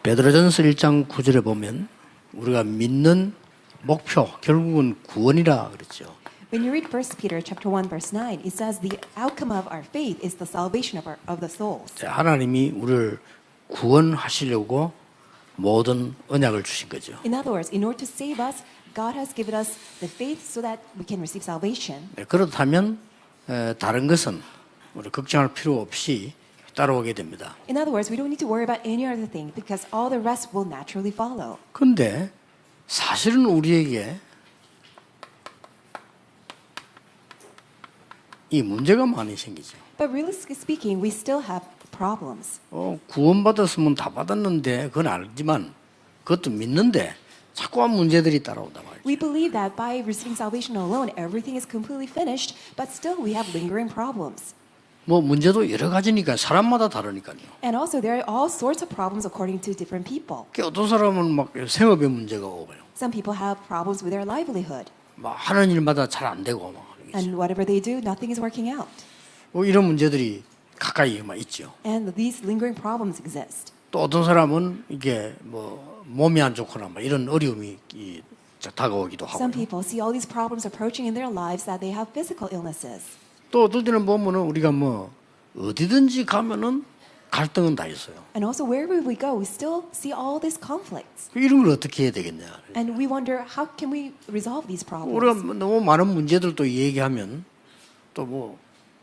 베드로전서 1장 9절에 보면 우리가 믿는 목표 결국은 구원이라 그랬죠. When you read 1 Peter chapter 1 verse 9, it says the outcome of our faith is the salvation of the souls. 하나님이 우리를 구원하시려고 모든 언약을 주신 거죠. In other words, in order to save us, God has given us the faith so that we can receive salvation. 그렇다면 다른 것은 우리 걱정할 필요 없이 따라오게 됩니다. In other words, we don't need to worry about any other thing because all the rest will naturally follow. 그런데 사실은 우리에게 이 문제가 많이 생기죠. But realistically speaking, we still have problems. 구원받았으면 다 받았는데 그건 알지만 그것도 믿는데 자꾸만 문제들이 따라온단 말이죠. We believe that by receiving salvation alone, everything is completely finished, but still we have lingering problems. 뭐 문제도 여러 가지니까 사람마다 다르니까요. And also there are all sorts of problems according to different people. 어떤 사람은 막 생업에 문제가 오고요. Some people have problems with their livelihood. 막 하는 일마다 잘 안 되고 막 And whatever they do, nothing is working out. 이런 문제들이 가까이 막 있죠. And these lingering problems exist. 또 어떤 사람은 이게 뭐 몸이 안 좋거나 막 이런 어려움이 다가오기도 하고. Some people see all these problems approaching in their lives that they have physical illnesses. 또 어떨 때는 보면은 우리가 뭐 어디든지 가면은 갈등은 다 있어요. And also wherever we go, we still see all these conflicts. 이런 걸 어떻게 해야 되겠냐. And we wonder how can we resolve these problems? 우리가 너무 많은 문제들도 얘기하면 또 뭐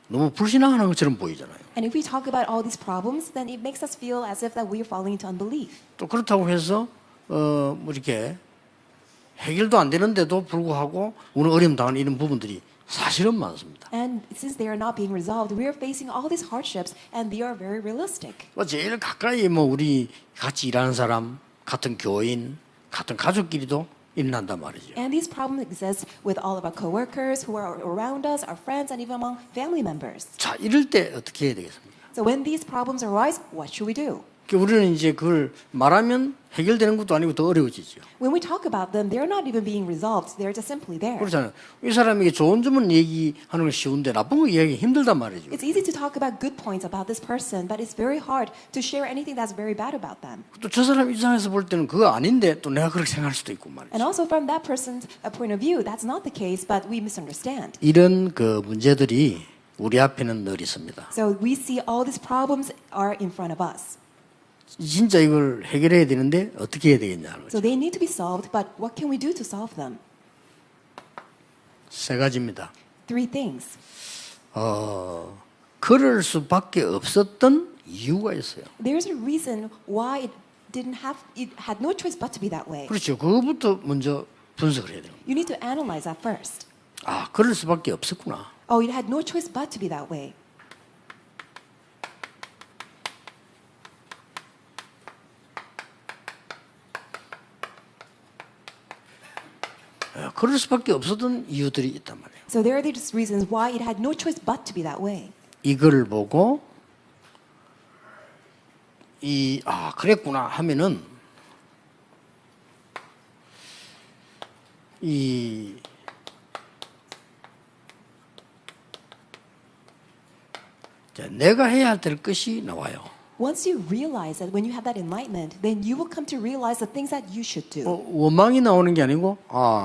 너무 불신앙하는 것처럼 보이잖아요. And if we talk about all these problems, then it makes us feel as if that we are falling into unbelief. 또 그렇다고 해서 뭐 이렇게 해결도 안 되는데도 불구하고 오늘 어려움 당하는 이런 부분들이 사실은 많습니다. And since they are not being resolved, we are facing all these hardships, and they are very realistic. 뭐 제일 가까이 뭐 우리 같이 일하는 사람, 같은 교인, 같은 가족끼리도 일어난단 말이죠. And these problems exist with all of our coworkers who are around us, our friends, and even among family members. 자, 이럴 때 어떻게 해야 되겠습니까? So when these problems arise, what should we do? 우리는 이제 그걸 말하면 해결되는 것도 아니고 더 어려워지죠. When we talk about them, they're not even being resolved. They're just simply there. 그렇잖아요. 이 사람에게 좋은 점은 얘기하는 건 쉬운데 나쁜 거 이야기 힘들단 말이죠. It's easy to talk about good points about this person, but it's very hard to share anything that's very bad about them. 또 저 사람 입장에서 볼 때는 그거 아닌데 또 내가 그렇게 생각할 수도 있고 말이죠. And also from that person's point of view, that's not the case, but we misunderstand. 이런 그 문제들이 우리 앞에는 늘 있습니다. So we see all these problems are in front of us. 진짜 이걸 해결해야 되는데 어떻게 해야 되겠냐는 So 거죠. they need to be solved, but what can we do to solve them? 세 가지입니다. Three things. 그럴 수밖에 없었던 이유가 있어요. There's a reason why it had no choice but to be that way. 그렇죠. 그거부터 먼저 분석을 해야 돼요. You need to analyze that first. 아, 그럴 수밖에 없었구나. Oh, it had no choice but to be that way. 그럴 수밖에 없었던 이유들이 있단 말이에요. So there are these reasons why it had no choice but to be that way. 이걸 보고 그랬구나 하면은 내가 해야 할 것이 나와요. Once you realize that when you have that enlightenment, then you will come to realize the things that you should do. 원망이 나오는 게 아니고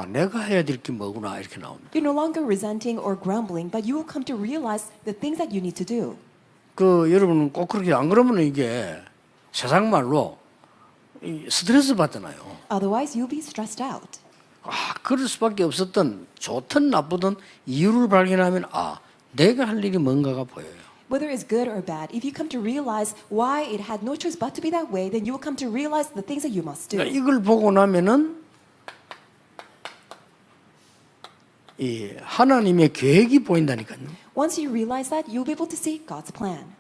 내가 해야 될 게 뭐구나 이렇게 나옵니다. You're no longer resenting or grumbling, but you will come to realize the things that you need to do. 여러분은 꼭 그렇게 안 그러면 이게 세상 말로 스트레스 받잖아요. Otherwise, you'll be stressed out. 그럴 수밖에 없었던 좋든 나쁘든 이유를 발견하면 내가 할 일이 뭔가가 보여요. Whether it's good or bad, if you come to realize why it had no choice but to be that way, then you will come to realize the things that you must do. 이걸 보고 나면은 하나님의 계획이 보인다니까요. Once you realize that, you'll be able to see God's plan.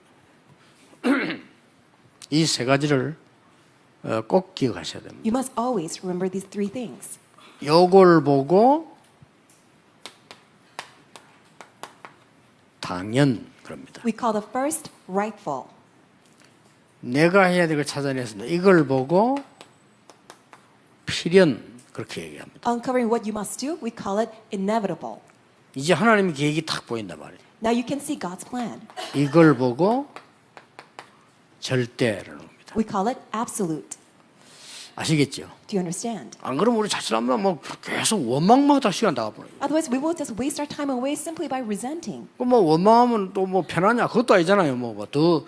이 세 가지를 꼭 기억하셔야 됩니다. You must always remember these three things. 요걸 보고 당연 그럽니다. We call the first rightful. 내가 해야 될 걸 찾아냈습니다. 이걸 보고 필연 그렇게 얘기합니다. Uncovering what you must do, we call it inevitable. 이제 하나님의 계획이 딱 보인단 말이에요. Now you can see God's plan. 이걸 보고 절대라는 겁니다. We call it absolute. 아시겠죠? Do you understand? 안 그러면 우리 자칫하면 뭐 계속 원망마다 시간 다 가버려요. Otherwise, we will just waste our time away simply by resenting. 뭐 원망하면 또 뭐 편하냐? 그것도 아니잖아요. 더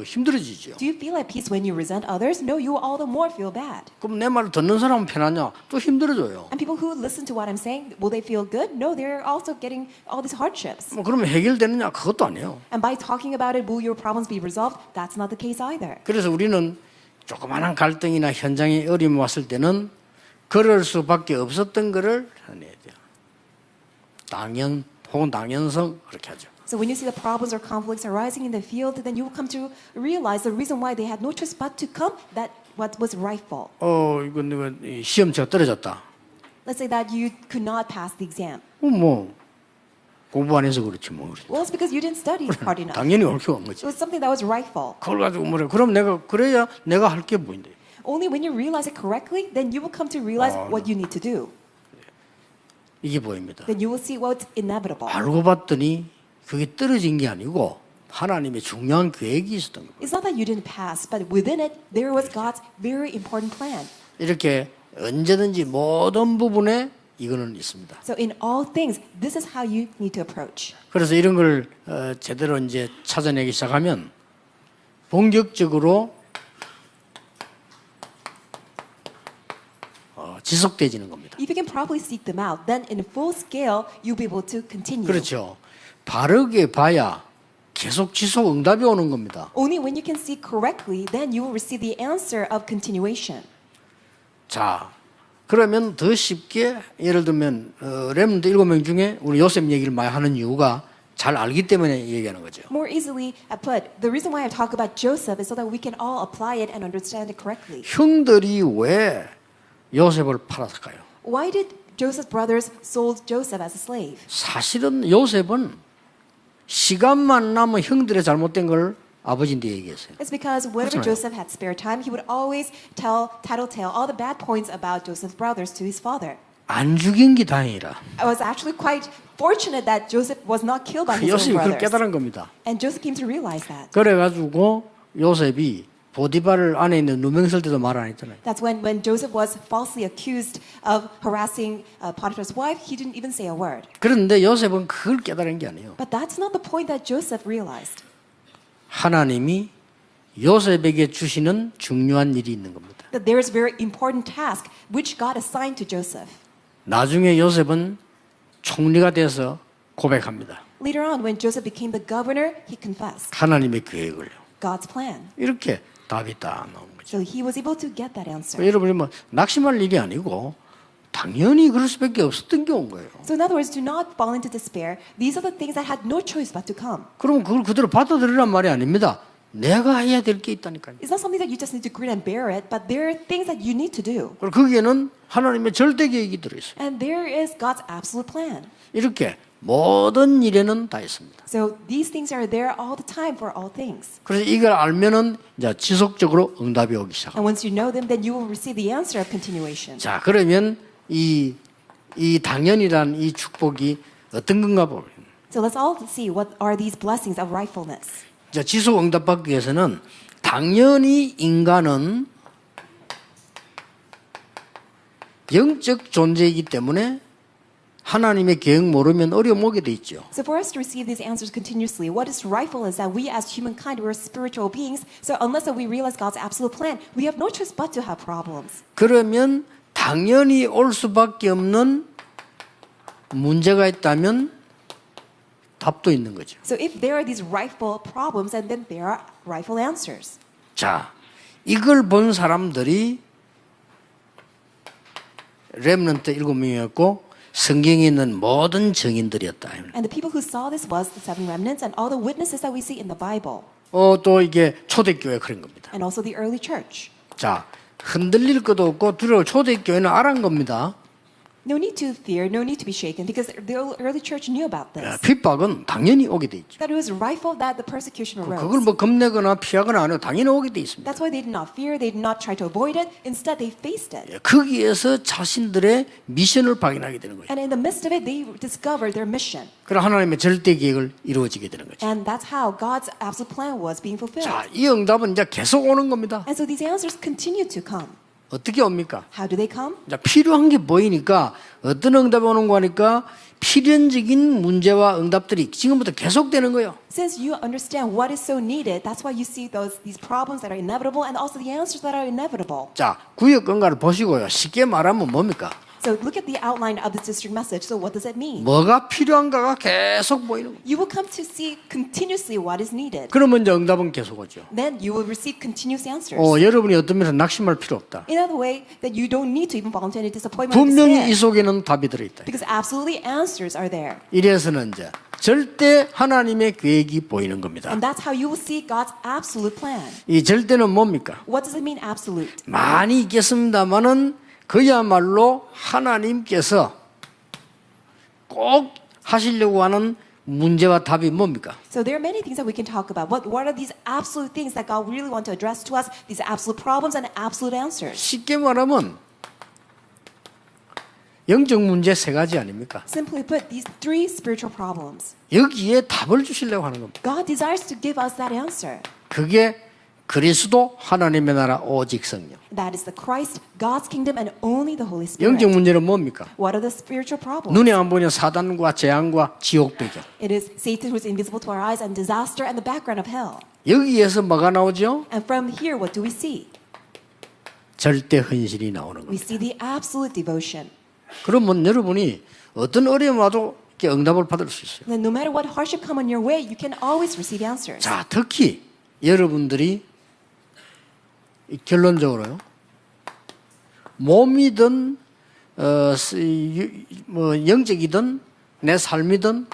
힘들어지죠. Do you feel at peace when you resent others? No, you will all the more feel bad. 그럼 내 말을 듣는 사람은 편하냐? 또 힘들어져요. And people who listen to what I'm saying, will they feel good? No, they're also getting all these hardships. 뭐 그러면 해결되느냐? 그것도 아니에요. And by talking about it, will your problems be resolved? That's not the case either. 그래서 우리는 조그마한 갈등이나 현장에 어려움이 왔을 때는 그럴 수밖에 없었던 거를 해내야 돼요. 당연 혹은 당연성 그렇게 하죠. So when you see the problems or conflicts arising in the field, then you will come to realize the reason why they had no choice but to come, that what was rightful. 이건 내가 시험치가 떨어졌다. Let's say that you could not pass the exam. 뭐 공부 안 해서 그렇지 뭐. Well, it's because you didn't study hard enough. 당연히 옳게 온 It 거지. was something that was rightful. 그걸 가지고 뭐래? 그럼 내가 그래야 내가 할 게 보인대. Only when you realize it correctly, then you will come to realize what you need to do. 이게 보입니다. Then you will see what's inevitable. 알고 봤더니 그게 떨어진 게 아니고 하나님의 중요한 계획이 있었던 거예요. It's not that you didn't pass, but within it, there was God's very important plan. 이렇게 언제든지 모든 부분에 이거는 있습니다. So in all things, this is how you need to approach. 그래서 이런 걸 제대로 이제 찾아내기 시작하면 본격적으로 지속되지는 겁니다. If you can properly seek them out, then in full scale, you'll be able to continue. 그렇죠. 바르게 봐야 계속 지속 응답이 오는 겁니다. Only when you can see correctly, then you will receive the answer of continuation. 자, 그러면 더 쉽게 예를 들면 렘넌트 7명 중에 우리 요셉 얘기를 많이 하는 이유가 잘 알기 때문에 얘기하는 거죠. More easily put, the reason why I talk about Joseph is so that we can all apply it and understand it correctly. 형들이 왜 요셉을 팔았을까요? Why did Joseph's brothers sold Joseph as a slave? 사실은 요셉은 시간만 나면 형들의 잘못된 걸 아버지한테 얘기했어요. It's because whenever 그렇잖아요. Joseph had spare time, he would always tattletale all the bad points about Joseph's brothers to his father. 안 죽인 게 다행이라. I was actually quite fortunate that Joseph was not killed by his own 요셉이 그걸 brothers. 깨달은 겁니다. And Joseph came to realize that. 그래가지고 요셉이 보디발 안에 있는 누명 쓸 때도 말 안 했잖아요. That's when Joseph was falsely accused of harassing Potiphar's wife, he didn't even say a word. 그런데 요셉은 그걸 깨달은 게 아니에요. But that's not the point that Joseph realized. 하나님이 요셉에게 주시는 중요한 일이 있는 겁니다. That there is a very important task which God assigned to Joseph. 나중에 요셉은 총리가 돼서 고백합니다. Later on, when Joseph became the governor, he confessed 하나님의 계획을요. God's plan. 이렇게 답이 딱 나온 거죠. So he was able to get that answer. 여러분이 뭐 낙심할 일이 아니고 당연히 그럴 수밖에 없었던 게 온 거예요. So in other words, do not fall into despair. These are the things that had no choice but to come. 그럼 그걸 그대로 받아들이란 말이 아닙니다. 내가 해야 될 게 있다니까요. It's not something that you just need to grin and bear it, but there are things that you need to do. 그리고 거기에는 하나님의 절대 계획이 들어있어요. And there is God's absolute plan. 이렇게 모든 일에는 다 있습니다. So these things are there all the time for all things. 그래서 이걸 알면은 이제 지속적으로 응답이 오기 시작합니다. And once you know them, then you will receive the answer of continuation. 자, 그러면 이 당연이란 이 축복이 어떤 건가 보면 So let's all see what are these blessings of rightfulness. 자, 지속 응답받기 위해서는 당연히 인간은 영적 존재이기 때문에 하나님의 계획 모르면 어려움 오게 돼 있죠. So for us to receive these answers continuously, what is rightful is that we as humankind, we're spiritual beings. So unless that we realize God's absolute plan, we have no choice but to have problems. 그러면 당연히 올 수밖에 없는 문제가 있다면 답도 있는 거죠. So if there are these rightful problems, and then there are rightful answers. 자, 이걸 본 사람들이 렘넌트 7명이었고 성경에 있는 모든 증인들이었다. And the people who saw this was the seven remnants and all the witnesses that we see in the Bible, 또 이게 초대교회 그런 겁니다. and also the early church. 자, 흔들릴 것도 없고 두려워 초대교회는 알은 겁니다. No need to fear, no need to be shaken, because the early church knew about this. 핍박은 당연히 오게 돼 있죠. That it was rightful that the persecution 그걸 arose. 뭐 겁내거나 피하거나 안 해요. 당연히 오게 돼 있습니다. That's why they did not fear, they did not try to avoid it. Instead, they faced it. 거기에서 자신들의 미션을 발견하게 되는 거예요. And in the midst of it, they discovered their mission. 그럼 하나님의 절대 계획을 이루어지게 되는 거죠. And that's how God's absolute plan was being fulfilled. 자, 이 응답은 이제 계속 오는 겁니다. And so these answers continue to come. 어떻게 옵니까? How do they come? 자, 필요한 게 보이니까 어떤 응답이 오는 거니까 필연적인 문제와 응답들이 지금부터 계속되는 거예요. Since you understand what is so needed, that's why you see these problems that are inevitable and also the answers that are inevitable. 자, 구역 응가를 보시고요. 쉽게 말하면 뭡니까? So look at the outline of this district message. So what does it mean? 뭐가 필요한가가 계속 보이는 거예요. You will come to see continuously what is needed. 그러면 이제 응답은 계속 오죠. Then you will receive continuous answers. 여러분이 어떤 면에서 낙심할 필요 없다. In other way, that you don't need to even fall into any disappointment or 분명히 이 despair. 속에는 답이 들어있다. Because absolutely answers are there. 이래서는 이제 절대 하나님의 계획이 보이는 겁니다. And that's how you will see God's absolute plan. 이 절대는 뭡니까? What does it mean, absolute? 많이 있겠습니다만은 그야말로 하나님께서 꼭 하시려고 하는 문제와 답이 뭡니까? So there are many things that we can talk about. What are these absolute things that God really wants to address to us? These absolute problems and absolute answers. 쉽게 말하면 영적 문제 세 가지 아닙니까? Simply put, these three spiritual problems. 여기에 답을 주시려고 하는 겁니다. God desires to give us that answer. 그게 그리스도 하나님의 나라 오직 성령. That is the Christ, God's kingdom, and only the Holy 영적 Spirit. 문제는 뭡니까? What are the spiritual problems? 눈에 안 보이는 사단과 재앙과 지옥 배경. It is Satan who is invisible to our eyes and disaster and the background of hell. 여기에서 뭐가 나오죠? And from here, what do we see? 절대 헌신이 나오는 We 겁니다. see the absolute devotion. 그러면 여러분이 어떤 어려움 와도 이렇게 응답을 받을 수 있어요. Then no matter what hardship come on your way, you can always receive answers. 자, 특히 여러분들이 결론적으로요. 몸이든 영적이든 내 삶이든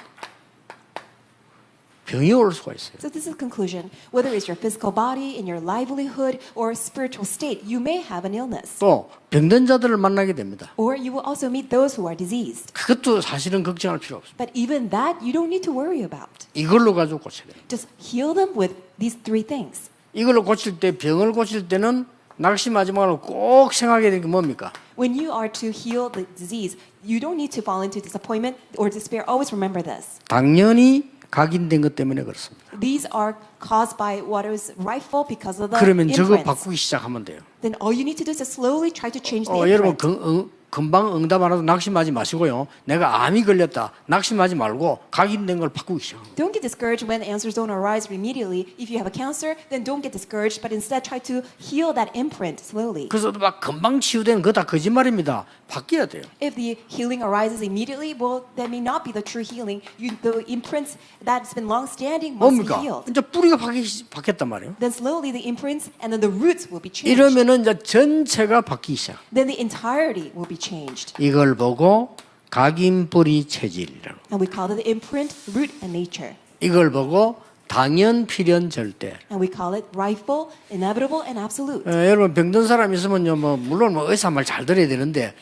병이 올 수가 있어요. So this is the conclusion. Whether it's your physical body, in your livelihood, or spiritual state, you may have an illness. 또 병든 자들을 만나게 됩니다. Or you will also meet those who are diseased. 그것도 사실은 걱정할 필요 없습니다. But even that, you don't need to worry about. 이걸로 가지고 고쳐야 돼요. Just heal them with these three things. 이걸로 고칠 때 병을 고칠 때는 낙심하지 말고 꼭 생각해야 되는 게 뭡니까? When you are to heal the disease, you don't need to fall into disappointment or despair. Always remember this. 당연히 각인된 것 때문에 그렇습니다. These are caused by what is rightful because of the 그러면 저거 imprints. 바꾸기 시작하면 돼요. Then all you need to do is to slowly try to change the 여러분 imprint. 금방 응답 안 해도 낙심하지 마시고요. 내가 암이 걸렸다. 낙심하지 말고 각인된 걸 바꾸기 시작합니다. Don't get discouraged when answers don't arise immediately. If you have a cancer, then don't get discouraged, but instead try to heal that imprint slowly. 그래서 막 금방 치유되는 거 다 거짓말입니다. 바뀌어야 돼요. If the healing arises immediately, well, that may not be the true healing. The imprints that's been long standing must be 뭡니까? healed. 이제 뿌리가 바뀌었단 말이에요. Then slowly the imprints and then the roots will be changed. 이러면은 이제 전체가 바뀌기 시작. Then the entirety will be changed. 이걸 보고 각인뿌리 체질이라고. And we call it the imprint, root, and nature. 이걸 보고 당연, 필연, 절대. And we call it rightful, inevitable, and absolute. 여러분 병든 사람 있으면요, 물론 의사 말 잘 들어야 되는데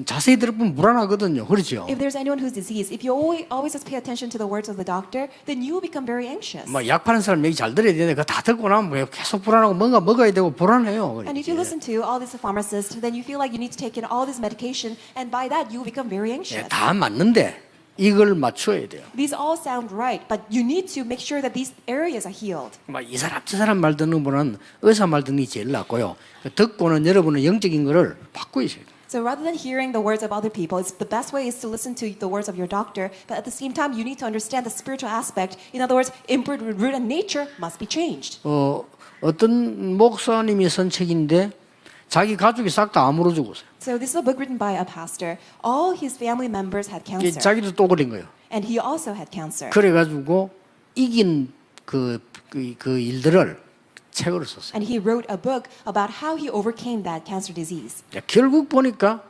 자세히 들어보면 불안하거든요. 그렇죠? If there's anyone who's diseased, if you always just pay attention to the words of the doctor, then you will become very anxious. 약 파는 사람 얘기 잘 들어야 되는데 그거 다 듣고 나면 계속 불안하고 뭔가 먹어야 되고 불안해요. And if you listen to all these pharmacists, then you feel like you need to take in all this medication, and by that you will become very anxious. 다 맞는데 이걸 맞춰야 돼요. These all sound right, but you need to make sure that these areas are healed. 이 사람 저 사람 말 듣는 분은 의사 말 듣는 게 제일 낫고요. 듣고는 여러분은 영적인 거를 바꾸셔야 돼요. So rather than hearing the words of other people, the best way is to listen to the words of your doctor, but at the same time you need to understand the spiritual aspect. In other words, imprint, root, and nature must be changed. 어떤 목사님이 쓴 책인데 자기 가족이 싹 다 암으로 죽었어요. So this is a book written by a pastor. All his family members had cancer. 자기도 또 그린 거예요. And he also had cancer. 그래가지고 이긴 그 일들을 책으로 썼어요. And he wrote a book about how he overcame that cancer disease. 결국 보니까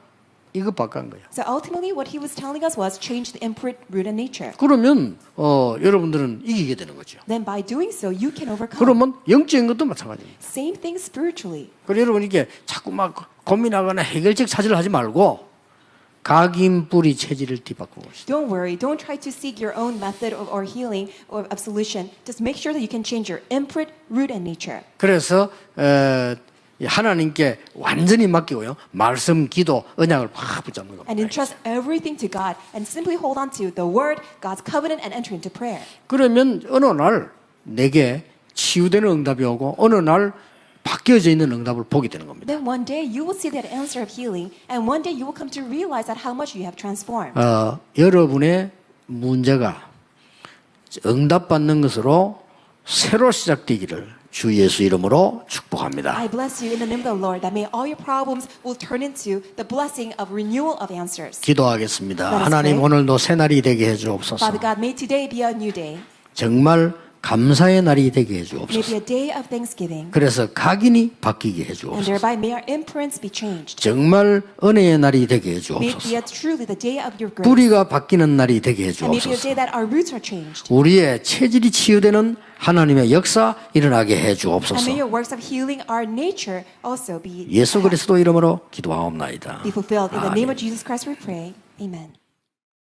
이거 바꾼 거예요. So ultimately what he was telling us was change the imprint, root, and nature. 그러면 여러분들은 이기게 되는 거죠. Then by doing so, you can overcome. 그러면 영적인 것도 마찬가지입니다. Same thing spiritually. 그래서 여러분 이게 자꾸 막 고민하거나 해결책 찾으려 하지 말고 각인 뿌리 체질을 뒤바꾸고 있습니다. Don't worry. Don't try to seek your own method or healing or of solution. Just make sure that you can change your imprint, root, and nature. 그래서 하나님께 완전히 맡기고요. 말씀, 기도, 언약을 확 붙잡는 겁니다. And entrust everything to God and simply hold on to the word, God's covenant, and enter into prayer. 그러면 어느 날 내게 치유되는 응답이 오고 어느 날 바뀌어져 있는 응답을 보게 되는 겁니다. Then one day you will see that answer of healing, and one day you will come to realize that how much you have transformed. 여러분의 문제가 응답받는 것으로 새로 시작되기를 주 예수 이름으로 축복합니다. I bless you in the name of the Lord that may all your problems will turn into the blessing of renewal of answers. 기도하겠습니다. Let us 하나님 pray. 오늘도 새 날이 되게 해주옵소서. Father God, may today be a new day. 정말 감사의 날이 되게 May 해주옵소서. be a day of thanksgiving. 그래서 각인이 바뀌게 And 해주옵소서. thereby may our imprints be changed. 정말 은혜의 날이 되게 May it be 해주옵소서. a truly the day of your grace. 뿌리가 바뀌는 날이 되게 And may it be a 해주옵소서. day that our roots are changed. 우리의 체질이 치유되는 하나님의 역사 일어나게 And may 해주옵소서. your works of healing our nature also be 예수 그리스도 이름으로 기도하옵나이다. be fulfilled. In the name 아멘. of Jesus Christ we pray. Amen.